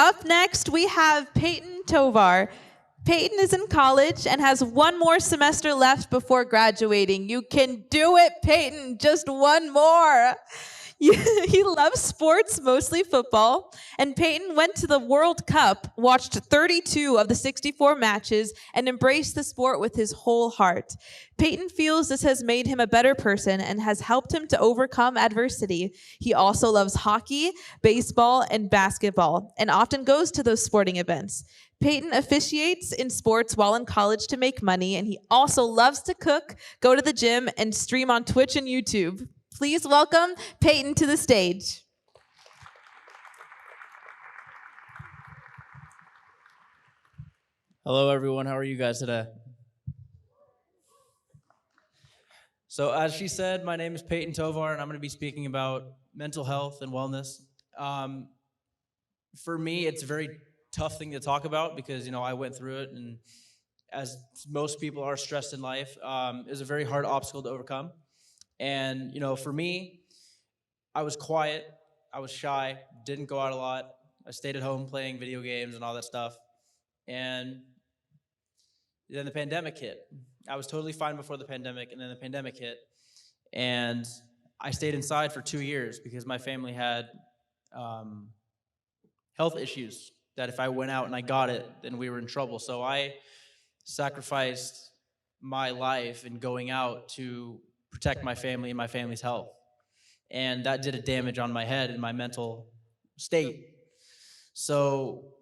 Up next, we have Payton Tovar. Payton is in college and has one more semester left before graduating. You can do it, Payton. Just one more. He loves sports, mostly football, and Payton went to the World Cup, watched 32 of the 64 matches, and embraced the sport with his whole heart. Payton feels this has made him a better person and has helped him to overcome adversity. He also loves hockey, baseball, and basketball, and often goes to those sporting events. Payton officiates in sports while in college to make money, and he also loves to cook, go to the gym, and stream on Twitch and YouTube. Please welcome Payton to the stage. Hello, everyone. How are you guys today? So, as she said, my name is Payton Tovar, and I'm going to be speaking about mental health and wellness. For me, it's a very tough thing to talk about because, I went through it, and as most people are stressed in life, is a very hard obstacle to overcome. And, for me, I was quiet, I was shy, didn't go out a lot. I stayed at home playing video games and all that stuff. And then the pandemic hit. I was totally fine before the pandemic, and then the pandemic hit. And I stayed inside for 2 years because my family had health issues that if I went out and I got it, then we were in trouble. So I sacrificed my life in going out to protect my family and my family's health. And that did a damage on my head and my mental state. So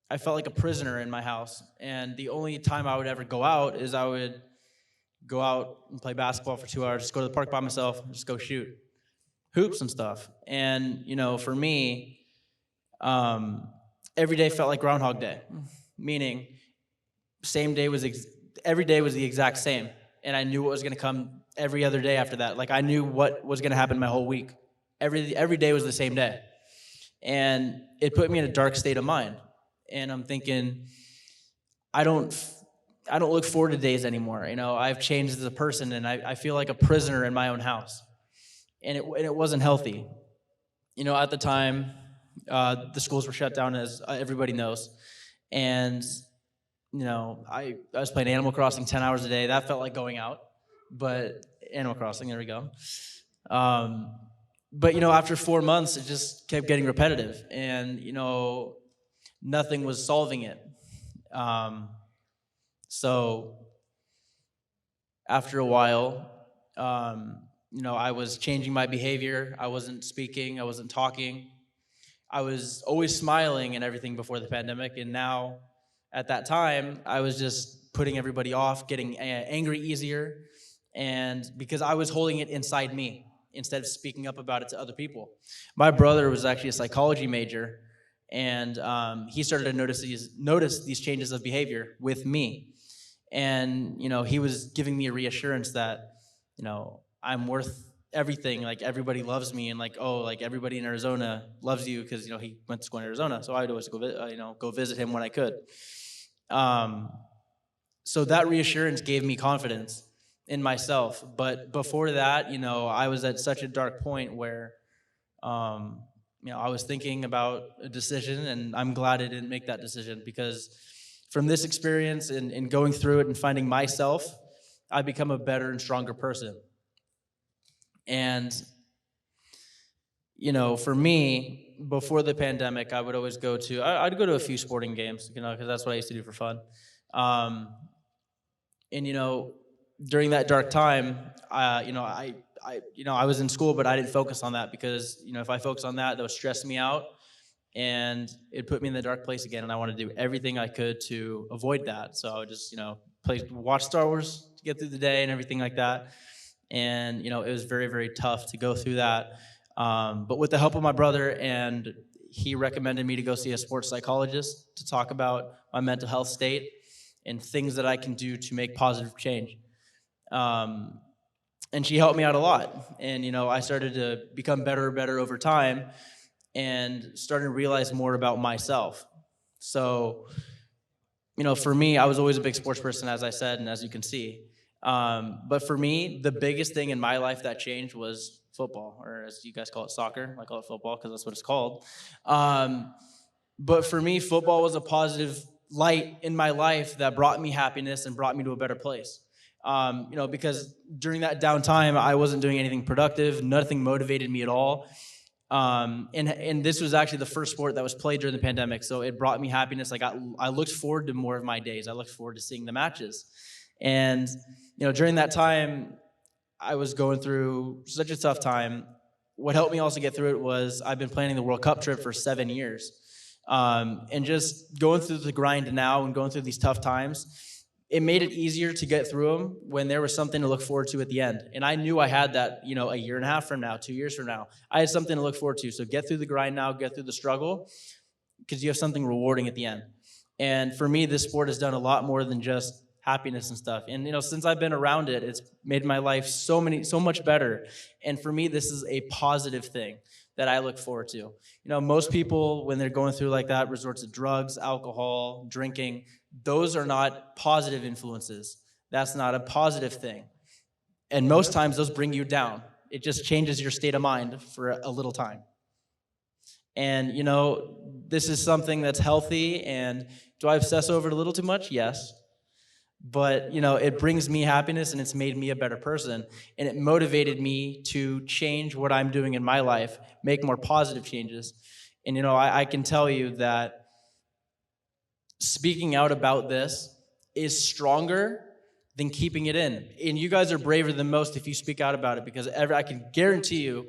I felt like a prisoner in my house. And the only time I would ever go out is I would go out and play basketball for 2 hours, just go to the park by myself, just go shoot hoops and stuff. And, for me, every day felt like Groundhog Day, meaning every day was the exact same. And I knew what was going to come every other day after that. Like I knew what was going to happen my whole week. Every day was the same day. And it put me in a dark state of mind. And I'm thinking, I don't look forward to days anymore. I've changed as a person, and I feel like a prisoner in my own house. And it wasn't healthy. At the time, the schools were shut down, as everybody knows. And, I was playing Animal Crossing 10 hours a day. That felt like going out. But Animal Crossing, there we go. But, after 4 months, it just kept getting repetitive. And, nothing was solving it. So after a while, I was changing my behavior. I wasn't speaking. I wasn't talking. I was always smiling and everything before the pandemic. And now, at that time, I was just putting everybody off, getting angry easier. And because I was holding it inside me instead of speaking up about it to other people. My brother was actually a psychology major. And he started to notice these changes of behavior with me. And, he was giving me a reassurance that, I'm worth everything. Like, everybody loves me. And, like everybody in Arizona loves you because, he went to school in Arizona. So I'd always go visit him when I could. So that reassurance gave me confidence in myself. But before that, I was at such a dark point where, I was thinking about a decision, and I'm glad I didn't make that decision because from this experience and going through it and finding myself, I've become a better and stronger person. And, for me, before the pandemic, I would always I'd go to a few sporting games, because that's what I used to do for fun. And, during that dark time, I was in school, but I didn't focus on that because, if I focused on that, that would stress me out and it put me in the dark place again. And I wanted to do everything I could to avoid that. So I would just, watch Star Wars to get through the day and everything like that. And, it was very, very tough to go through that. But with the help of my brother, and he recommended me to go see a sports psychologist to talk about my mental health state and things that I can do to make positive change. And she helped me out a lot. And, I started to become better and better over time and started to realize more about myself. So, for me, I was always a big sports person, as I said, and as you can see. But for me, the biggest thing in my life that changed was football, or as you guys call it, soccer. I call it football because that's what it's called. But for me, football was a positive light in my life that brought me happiness and brought me to a better place. Because during that downtime, I wasn't doing anything productive. Nothing motivated me at all. And this was actually the first sport that was played during the pandemic, so it brought me happiness. I looked forward to more of my days. I looked forward to seeing the matches, and during that time, I was going through such a tough time. What helped me also get through it was I've been planning the World Cup trip for 7 years, and just going through the grind now and going through these tough times, it made it easier to get through them when there was something to look forward to at the end. And I knew I had that, a year and a half from now, 2 years from now. I had something to look forward to. So get through the grind now, get through the struggle, because you have something rewarding at the end. And for me, this sport has done a lot more than just happiness and stuff. And since I've been around it, it's made my life so much better. And for me, this is a positive thing that I look forward to. Most people, when they're going through like that, resort to drugs, alcohol, drinking. Those are not positive influences. That's not a positive thing. And most times those bring you down. It just changes your state of mind for a little time. And, this is something that's healthy. And do I obsess over it a little too much? Yes. But, it brings me happiness, and it's made me a better person. And it motivated me to change what I'm doing in my life, make more positive changes. And, I can tell you that speaking out about this is stronger than keeping it in. And you guys are braver than most if you speak out about it, because I can guarantee you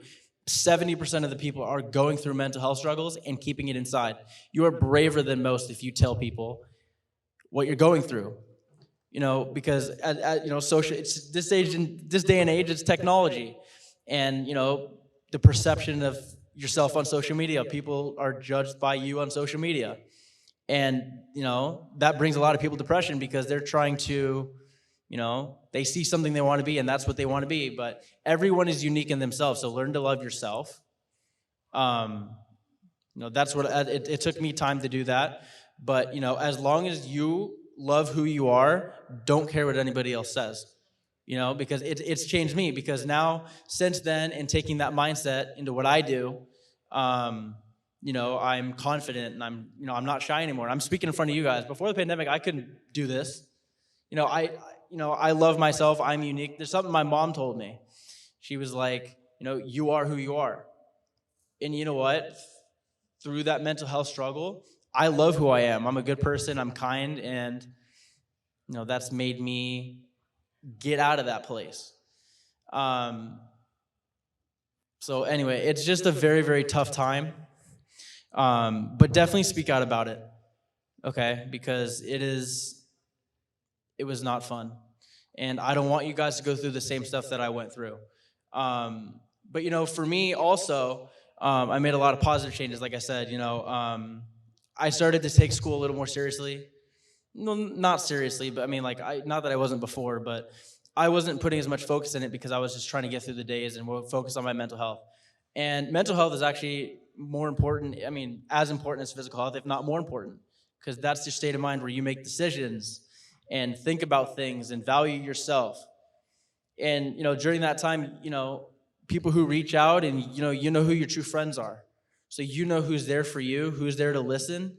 70% of the people are going through mental health struggles and keeping it inside. You are braver than most if you tell people what you're going through. Because social, it's this day and age, it's technology, and the perception of yourself on social media. People are judged by you on social media, and that brings a lot of people depression, because they're trying to, they see something they want to be, and that's what they want to be. But everyone is unique in themselves, so learn to love yourself. That's what it took me time to do that. But as long as you love who you are, don't care what anybody else says, because it's changed me. Because now, since then, and taking that mindset into what I do, I'm confident, and I'm not shy anymore. I'm speaking in front of you guys. Before the pandemic, I couldn't do this. I love myself. I'm unique. There's something my mom told me. She was like, you are who you are. And you know what? Through that mental health struggle, I love who I am. I'm a good person. I'm kind, and that's made me get out of that place. So anyway, it's just a very, very tough time. But definitely speak out about it, okay? Because it was not fun, and I don't want you guys to go through the same stuff that I went through. But for me also, I made a lot of positive changes. Like I said, I started to take school a little more seriously. No, not seriously, but I mean, not that I wasn't before, but I wasn't putting as much focus in it, because I was just trying to get through the days and focus on my mental health. And mental health is actually more important. I mean, as important as physical health, if not more important, because that's your state of mind where you make decisions and think about things and value yourself. And during that time, people who reach out, and who your true friends are. So who's there for you, who's there to listen,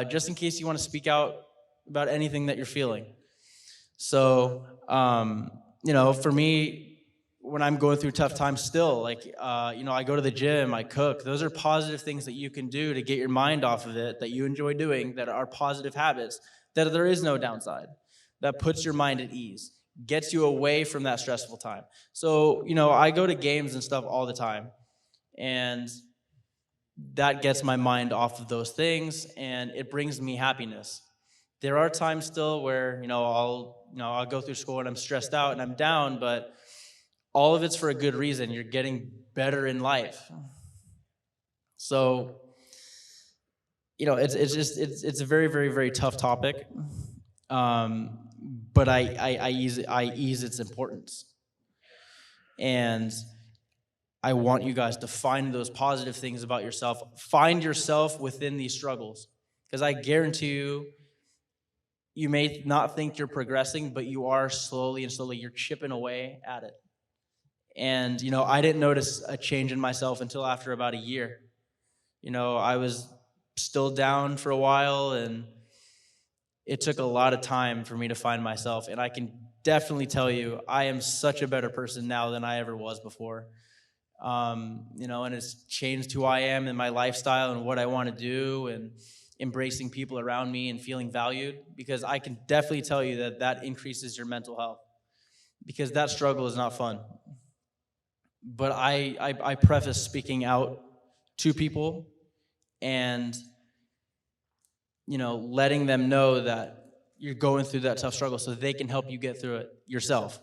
just in case you want to speak out about anything that you're feeling. So, for me, when I'm going through tough times still, I go to the gym, I cook. Those are positive things that you can do to get your mind off of it, that you enjoy doing, that are positive habits, that there is no downside, that puts your mind at ease, gets you away from that stressful time. So, I go to games and stuff all the time, and that gets my mind off of those things, and it brings me happiness. There are times still where, I'll go through school and I'm stressed out and I'm down, but all of it's for a good reason. You're getting better in life. So, it's a very, very, very tough topic. But I ease its importance. And I want you guys to find those positive things about yourself. Find yourself within these struggles. Because I guarantee you, you may not think you're progressing, but you are slowly and slowly. You're chipping away at it. And, I didn't notice a change in myself until after about a year. I was still down for a while, and it took a lot of time for me to find myself. And I can definitely tell you, I am such a better person now than I ever was before. And it's changed who I am and my lifestyle and what I want to do, and embracing people around me and feeling valued, because I can definitely tell you that that increases your mental health, because that struggle is not fun. But I preface speaking out to people and, letting them know that you're going through that tough struggle so they can help you get through it yourself.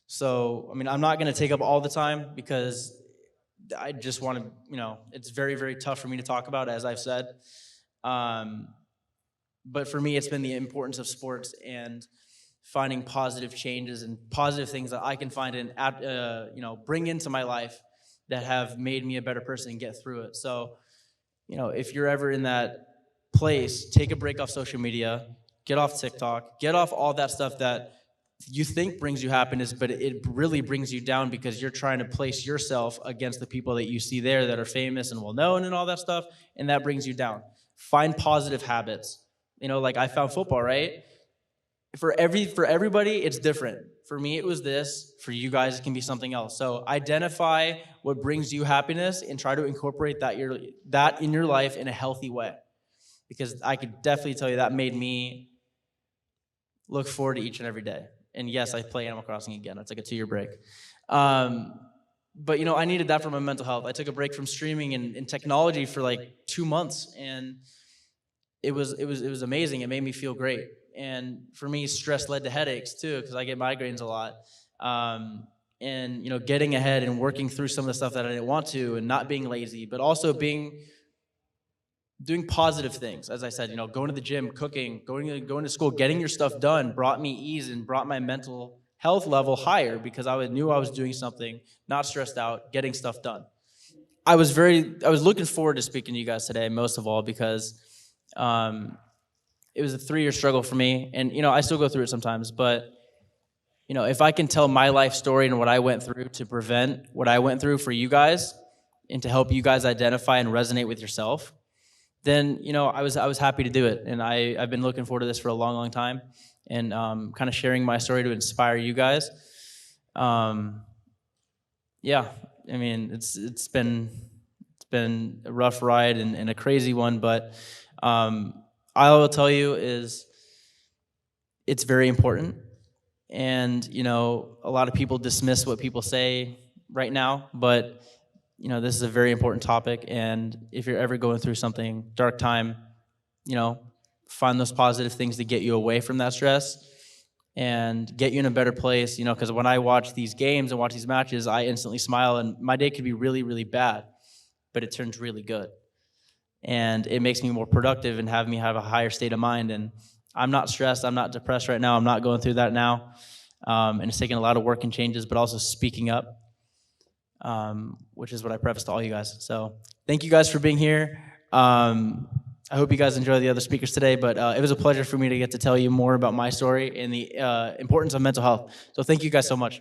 So, I'm not going to take up all the time, because I just want to, it's very, very tough for me to talk about, as I've said. But for me, it's been the importance of sports and finding positive changes and positive things that I can find and, bring into my life that have made me a better person and get through it. So, if you're ever in that place, take a break off social media, get off TikTok, get off all that stuff that you think brings you happiness, but it really brings you down, because you're trying to place yourself against the people that you see there that are famous and well-known and all that stuff, and that brings you down. Find positive habits. Like I found football, right? For everybody, it's different. For me, it was this. For you guys, it can be something else. So identify what brings you happiness and try to incorporate that in your life in a healthy way, because I could definitely tell you that made me look forward to each and every day. And yes, I play Animal Crossing again. I took a 2-year break. But I needed that for my mental health. I took a break from streaming and technology for like 2 months, and it was amazing. It made me feel great. And for me, stress led to headaches too, because I get migraines a lot. And getting ahead and working through some of the stuff that I didn't want to, and not being lazy, but also doing positive things. As I said, going to the gym, cooking, going to school, getting your stuff done brought me ease and brought my mental health level higher, because I knew I was doing something, not stressed out, getting stuff done. I was looking forward to speaking to you guys today, most of all, because it was a 3-year struggle for me, and I still go through it sometimes. But if I can tell my life story and what I went through to prevent what I went through for you guys, and to help you guys identify and resonate with yourself, then I was happy to do it. And I've been looking forward to this for a long, long time, and kind of sharing my story to inspire you guys. It's been a rough ride and a crazy one, but I will tell you is it's very important. And a lot of people dismiss what people say right now, but this is a very important topic. And if you're ever going through something dark time, find those positive things to get you away from that stress and get you in a better place. Because when I watch these games and watch these matches, I instantly smile, and my day could be really, really bad, but it turns really good. And it makes me more productive and have me have a higher state of mind. And I'm not stressed. I'm not depressed right now. I'm not going through that now. And it's taking a lot of work and changes, but also speaking up, which is what I preface to all you guys. So thank you guys for being here. I hope you guys enjoy the other speakers today, but it was a pleasure for me to get to tell you more about my story and the importance of mental health. So thank you guys so much.